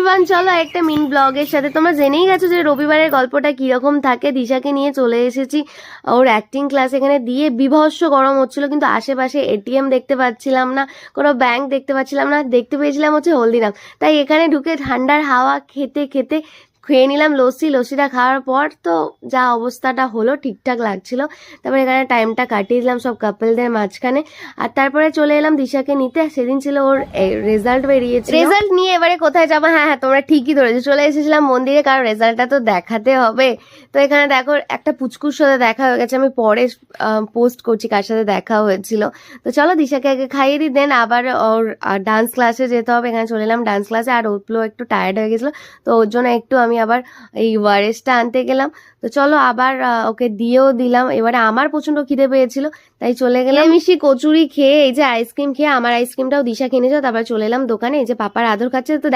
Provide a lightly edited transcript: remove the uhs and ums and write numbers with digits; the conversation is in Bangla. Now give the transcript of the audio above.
এভরিওয়ান, চলো একটা মিনি ব্লগের সাথে। তোমরা জেনেই গেছো যে রবিবারের গল্পটা কিরকম থাকে। দিশাকে নিয়ে চলে এসেছি ওর অ্যাক্টিং ক্লাস এখানে দিয়ে। বিভৎস গরম হচ্ছিল, কিন্তু আশেপাশে এটিএম দেখতে পাচ্ছিলাম না, কোনো ব্যাংক দেখতে পাচ্ছিলাম না, দেখতে পেয়েছিলাম হচ্ছে হলদিরাম। তাই এখানে ঢুকে ঠান্ডার হাওয়া খেতে খেতে খেয়ে নিলাম লস্যিটা খাওয়ার পর তো যা অবস্থাটা হলো, ঠিকঠাক লাগছিল। তারপরে এখানে টাইমটা কাটিয়ে দিলাম সব কাপলদের মাঝখানে। আর তারপরে চলে এলাম দিশাকে নিতে। সেদিন ছিল ওর রেজাল্ট বেরিয়েছে। রেজাল্ট নিয়ে এবারে কোথায় যাবো? হ্যাঁ হ্যাঁ, তোমরা ঠিকই ধরেছো, চলে এসেছিলাম মন্দিরে, কারণ রেজাল্টটা তো দেখাতে হবে। তো এখানে দেখো একটা পুচকুর সাথে দেখা হয়ে গেছে, আমি পরে পোস্ট করছি কার সাথে দেখা হয়েছিল। তো চলো দিশাকে আগে খাইয়ে দিই, দেন আবার ওর ডান্স ক্লাসে যেতে হবে। এখানে চলে এলাম ডান্স ক্লাসে। আর ওগুলো একটু টায়ার্ড হয়ে গেছিলো, তো ওর জন্য একটু আমি আবার এই ওয়ারেসটা আনতে গেলাম। তো চলো আবার ওকে দিয়েও দিলাম। এবারে আমার প্রচন্ড খিদে পেয়েছিল, তাই চলে গেলাম। মিষ্টি কচুরি খেয়ে, এই যে আইসক্রিম খেয়ে, আমার আইসক্রিমটাও দিশা কিনেছে। তারপর চলে এলাম দোকানে, এই যে পাপার আদর খাচ্ছে। তো